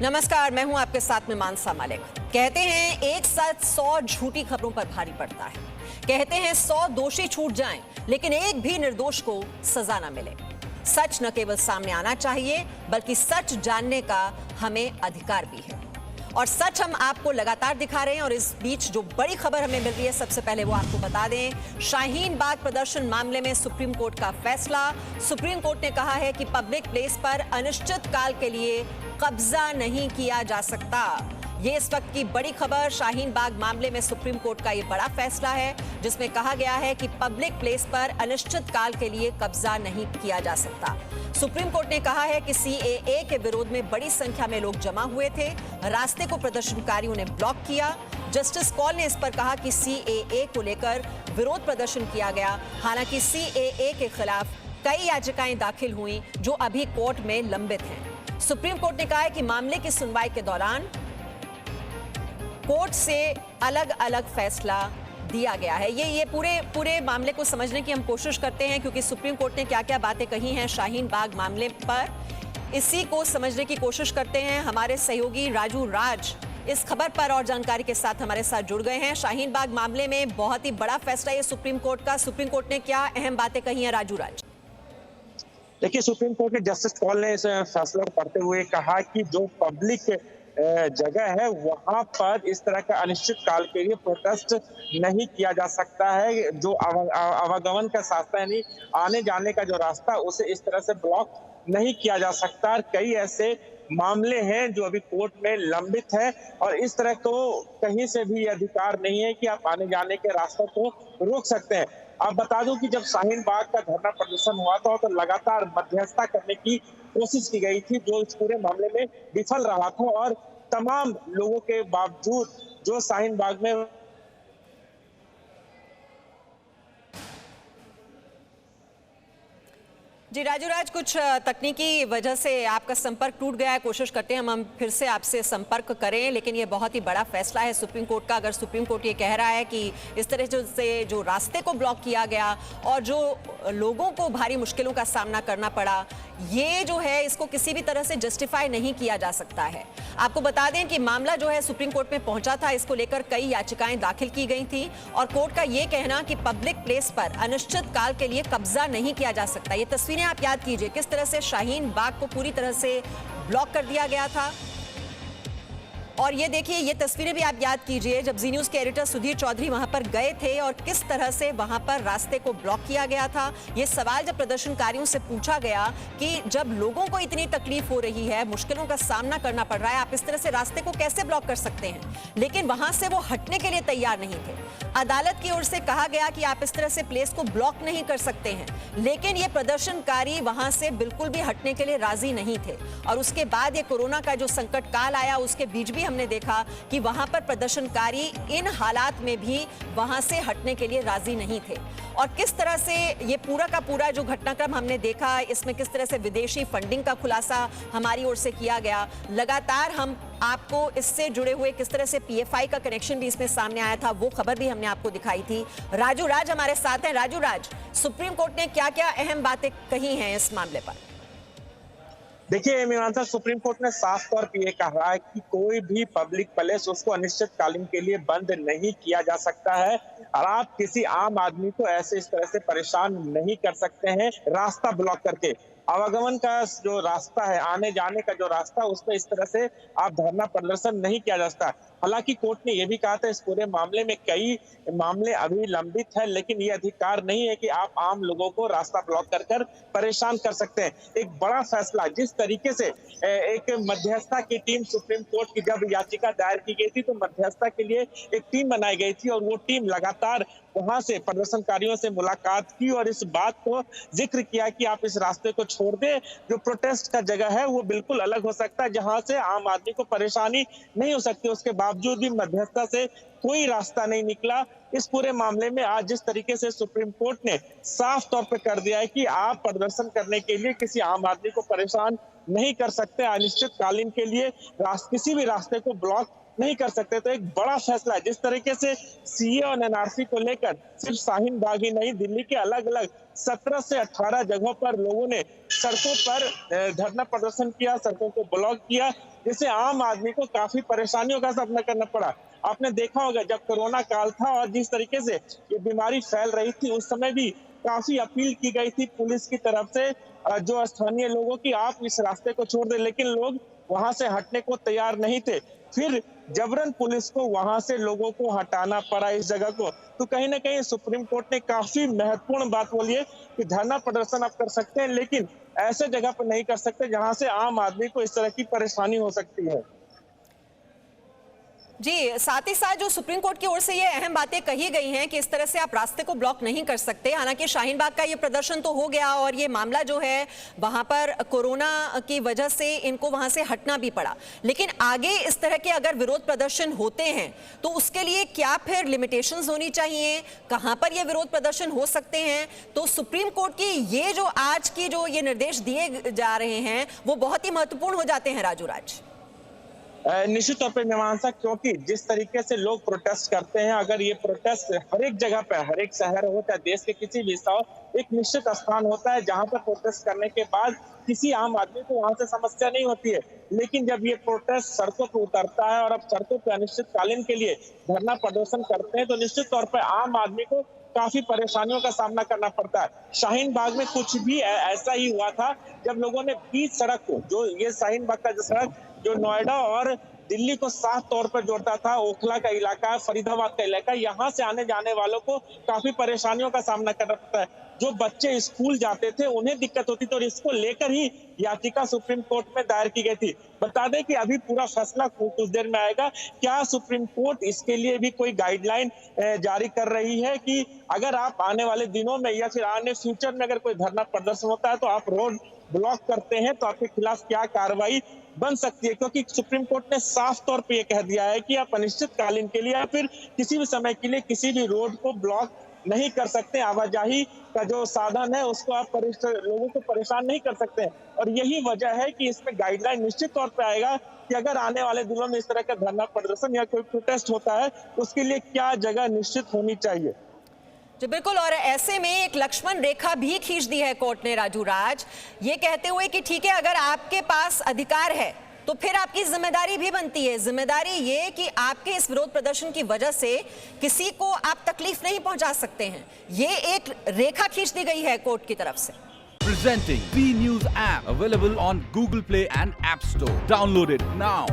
नमस्कार, मैं हूं आपके साथ में मानसा मलिक। कहते हैं एक साथ 100 झूठी खबरों पर भारी पड़ता है। कहते हैं 100 दोषी छूट जाएं, लेकिन एक भी निर्दोष को सजा न मिले। सच न केवल सामने आना चाहिए, बल्कि सच जानने का हमें अधिकार भी है। और सच हम आपको लगातार दिखा रहे हैं। और इस बीच जो बड़ी खबर हमें मिल रही है, सबसे पहले वो आपको बता दें। शाहीन बाग प्रदर्शन मामले में सुप्रीम कोर्ट का फैसला। सुप्रीम कोर्ट ने कहा है कि पब्लिक प्लेस पर अनिश्चित काल के लिए कब्जा नहीं किया जा सकता। ये इस वक्त की बड़ी खबर। शाहीन बाग मामले में सुप्रीम कोर्ट का ये बड़ा फैसला है, जिसमें कहा गया है कि पब्लिक प्लेस पर अनिश्चित काल के लिए कब्जा नहीं किया जा सकता। सुप्रीम कोर्ट ने कहा है कि सीएए के विरोध में बड़ी संख्या में लोग जमा हुए थे। रास्ते को प्रदर्शनकारियों ने ब्लॉक किया। जस्टिस कौल ने इस पर कहा कि सीएए को लेकर विरोध प्रदर्शन किया गया। हालांकि सीएए के खिलाफ कई याचिकाएं दाखिल हुई जो अभी कोर्ट में लंबित हैं। सुप्रीम कोर्ट ने कहा है कि मामले की सुनवाई के दौरान कोर्ट से अलग अलग फैसला दिया गया है। ये पूरे मामले को समझने की हम कोशिश करते हैं, क्योंकि सुप्रीम कोर्ट ने क्या क्या बातें कही हैं शाहीन बाग मामले पर, इसी को समझने की कोशिश करते हैं। हमारे सहयोगी राजू राज इस खबर पर और जानकारी के साथ हमारे साथ जुड़ गए हैं। शाहीन बाग मामले में बहुत ही बड़ा फैसला ये सुप्रीम कोर्ट का। सुप्रीम कोर्ट ने क्या अहम बातें कही हैं, राजू राज? देखिए, सुप्रीम कोर्ट के जस्टिस कौल ने इस फैसले को पढ़ते हुए कहा कि जो पब्लिक जगह है वहां पर इस तरह का अनिश्चित काल के लिए प्रोटेस्ट नहीं किया जा सकता है। जो आवागमन का रास्ता यानी आने जाने का जो रास्ता, उसे इस तरह से ब्लॉक नहीं किया जा सकता। कई ऐसे मामले हैं जो अभी कोर्ट में लंबित है और इस तरह को कहीं से भी अधिकार नहीं है कि आप आने जाने के रास्तों को रोक सकते हैं। आप बता दूं कि जब शाहीन बाग का धरना प्रदर्शन हुआ था तो लगातार मध्यस्थता करने की कोशिश की गई थी, जो इस पूरे मामले में विफल रहा था। और तमाम लोगों के बावजूद जो शाहीन बाग में जी राजू राज, कुछ तकनीकी वजह से आपका संपर्क टूट गया है। कोशिश करते हैं हम फिर से आपसे संपर्क करें, लेकिन ये बहुत ही बड़ा फैसला है सुप्रीम कोर्ट का। अगर सुप्रीम कोर्ट ये कह रहा है कि इस तरह से जो रास्ते को ब्लॉक किया गया और जो लोगों को भारी मुश्किलों का सामना करना पड़ा, ये जो है इसको किसी भी तरह से जस्टिफाई नहीं किया जा सकता है। आपको बता दें कि मामला जो है सुप्रीम कोर्ट में पहुंचा था, इसको लेकर कई याचिकाएं दाखिल की गई थी और कोर्ट का ये कहना कि पब्लिक प्लेस पर अनिश्चित काल के लिए कब्जा नहीं किया जा सकता। ये तस्वीरें आप याद कीजिए किस तरह से शाहीन बाग को पूरी तरह से ब्लॉक कर दिया गया था। और ये देखिए, ये तस्वीरें भी आप याद कीजिए जब जी न्यूज के एडिटर सुधीर चौधरी वहां पर गए थे और किस तरह से वहां पर रास्ते को ब्लॉक किया गया था। ये सवाल जब प्रदर्शनकारियों से पूछा गया कि जब लोगों को इतनी तकलीफ हो रही है, मुश्किलों का सामना करना पड़ रहा है, आप इस तरह से रास्ते को कैसे ब्लॉक कर सकते हैं? लेकिन वहां से वो हटने के लिए तैयार नहीं थे। अदालत की ओर से कहा गया कि आप इस तरह से प्लेस को ब्लॉक नहीं कर सकते हैं, लेकिन ये प्रदर्शनकारी वहां से बिल्कुल भी हटने के लिए राजी नहीं थे। और उसके बाद ये कोरोना का जो संकट काल आया, उसके बीच भी हमने देखा कि वहां पर प्रदर्शनकारी इन हालात में भी वहां से हटने के लिए राजी नहीं थे। और किस तरह से ये पूरा का पूरा जो घटनाक्रम हमने देखा, इसमें किस तरह से विदेशी फंडिंग का खुलासा हमारी ओर से किया गया। लगातार हम आपको इससे जुड़े हुए किस तरह से पीएफआई का कनेक्शन भी इसमें सामने आया था, वो खबर भी हमने आपको दिखाई थी। राजू राज हमारे साथ हैं। राजू राज, सुप्रीम कोर्ट ने क्या क्या अहम बातें कही हैं इस मामले पर? देखिए मीमांसा, सुप्रीम कोर्ट ने साफ तौर पर यह कहा है कि कोई भी पब्लिक प्लेस उसको अनिश्चितकालीन के लिए बंद नहीं किया जा सकता है और आप किसी आम आदमी को ऐसे इस तरह से परेशान नहीं कर सकते हैं रास्ता ब्लॉक करके। आवागमन का जो रास्ता है, आने जाने का जो रास्ता, उस पर इस तरह से आप धरना प्रदर्शन नहीं किया जा सकता। हालांकि कोर्ट ने यह भी कहा था इस पूरे मामले में कई मामले अभी लंबित है, लेकिन ये अधिकार नहीं है कि आप आम लोगों को रास्ता ब्लॉक कर कर परेशान कर सकते हैं। एक बड़ा फैसला, जिस तरीके से एक मध्यस्थता की टीम सुप्रीम कोर्ट की जब याचिका दायर की गई थी तो मध्यस्थता के लिए एक टीम बनाई गई थी और वो टीम लगातार वहां से प्रदर्शनकारियों से मुलाकात की और इस बात को जिक्र किया कि आप इस रास्ते को छोड़ दें। जो प्रोटेस्ट का जगह है वो बिल्कुल अलग हो सकता है, जहां से आम आदमी को परेशानी नहीं हो सकती। उसके बावजूद भी मध्यस्थता से कोई रास्ता नहीं निकला। इस पूरे मामले में आज जिस तरीके से सुप्रीम कोर्ट ने साफ तौर पर कर दिया है कि आप प्रदर्शन करने के लिए किसी आम आदमी को परेशान नहीं कर सकते, अनिश्चितकालीन के लिए किसी भी रास्ते को ब्लॉक नहीं कर सकते। तो एक बड़ा फैसला है। जिस तरीके से सीए और एनआरसी को लेकर सिर्फ शाहीन बाग ही नहीं, दिल्ली के अलग अलग 17 से 18 जगहों पर लोगों ने सड़कों पर धरना प्रदर्शन किया, सड़कों को ब्लॉक किया, जिससे आम आदमी को काफी परेशानियों का सामना करना पड़ा। आपने देखा होगा जब कोरोना काल था और जिस तरीके से ये बीमारी फैल रही थी, उस समय भी काफी अपील की गई थी पुलिस की तरफ से, जो स्थानीय लोगों की, आप इस रास्ते को छोड़ दें, लेकिन लोग वहां से हटने को तैयार नहीं थे। फिर जबरन पुलिस को वहां से लोगों को हटाना पड़ा इस जगह को। तो कहीं ना कहीं सुप्रीम कोर्ट ने काफी महत्वपूर्ण बात बोली है कि धरना प्रदर्शन आप कर सकते हैं, लेकिन ऐसे जगह पर नहीं कर सकते जहां से आम आदमी को इस तरह की परेशानी हो सकती है। जी, साथ ही साथ जो सुप्रीम कोर्ट की ओर से ये अहम बातें कही गई हैं कि इस तरह से आप रास्ते को ब्लॉक नहीं कर सकते। हालांकि शाहीन बाग का ये प्रदर्शन तो हो गया और ये मामला जो है वहां पर कोरोना की वजह से इनको वहां से हटना भी पड़ा, लेकिन आगे इस तरह के अगर विरोध प्रदर्शन होते हैं तो उसके लिए क्या फिर लिमिटेशंस होनी चाहिए, कहां पर ये विरोध प्रदर्शन हो सकते हैं? तो सुप्रीम कोर्ट की ये जो आज की जो ये निर्देश दिए जा रहे हैं वो बहुत ही महत्वपूर्ण हो जाते हैं राजू राज। निश्चित तौर पर मीमांसा, क्योंकि जिस तरीके से लोग प्रोटेस्ट करते हैं, अगर ये प्रोटेस्ट हर एक जगह पे, हर एक शहर हो चाहे देश के किसी भी हिस्सा हो, एक निश्चित स्थान होता है जहां पर प्रोटेस्ट करने के बाद किसी आम आदमी को वहां से समस्या नहीं होती है। लेकिन जब ये प्रोटेस्ट सड़कों पर उतरता है और अब सड़कों पर अनिश्चितकालीन के लिए धरना प्रदर्शन करते हैं, तो निश्चित तौर पर आम आदमी को काफी परेशानियों का सामना करना पड़ता है। शाहीन बाग में कुछ भी ऐसा ही हुआ था जब लोगों ने बीच सड़क को, जो ये शाहीन बाग का जो सड़क जो नोएडा और दिल्ली को साफ तौर पर जोड़ता था, ओखला का इलाका, फरीदाबाद का इलाका, यहाँ से आने जाने वालों को काफी परेशानियों का सामना करना पड़ता है। जो बच्चे स्कूल जाते थे उन्हें दिक्कत होती थी और इसको लेकर ही याचिका सुप्रीम कोर्ट में दायर की गई थी। बता दें कि अभी पूरा फैसला कुछ देर में आएगा। क्या सुप्रीम कोर्ट इसके लिए भी कोई गाइडलाइन जारी कर रही है कि अगर आप आने वाले दिनों में या फिर आने फ्यूचर में अगर कोई धरना प्रदर्शन होता है तो आप रोड ब्लॉक करते हैं तो आपके खिलाफ क्या कार्रवाई बन सकती है? क्योंकि सुप्रीम कोर्ट ने साफ तौर पे ये कह दिया है कि आप अनिश्चितकालीन के लिए या फिर किसी भी समय के लिए किसी भी रोड को ब्लॉक नहीं कर सकते। आवाजाही का जो साधन है उसको आप लोगों को परेशान नहीं कर सकते। और यही वजह है कि इसमें गाइडलाइन निश्चित तौर पे आएगा कि अगर आने वाले दिनों में इस तरह का धरना प्रदर्शन या कोई प्रोटेस्ट होता है उसके लिए क्या जगह निश्चित होनी चाहिए। जी बिल्कुल, और ऐसे में एक लक्ष्मण रेखा भी खींच दी है कोर्ट ने राजू राज, ये कहते हुए कि ठीक है, अगर आपके पास अधिकार है तो फिर आपकी जिम्मेदारी भी बनती है। जिम्मेदारी ये कि आपके इस विरोध प्रदर्शन की वजह से किसी को आप तकलीफ नहीं पहुंचा सकते हैं। ये एक रेखा खींच दी गई है कोर्ट की तरफ से। Presenting B News app available on Google Play and App Store. Download it now.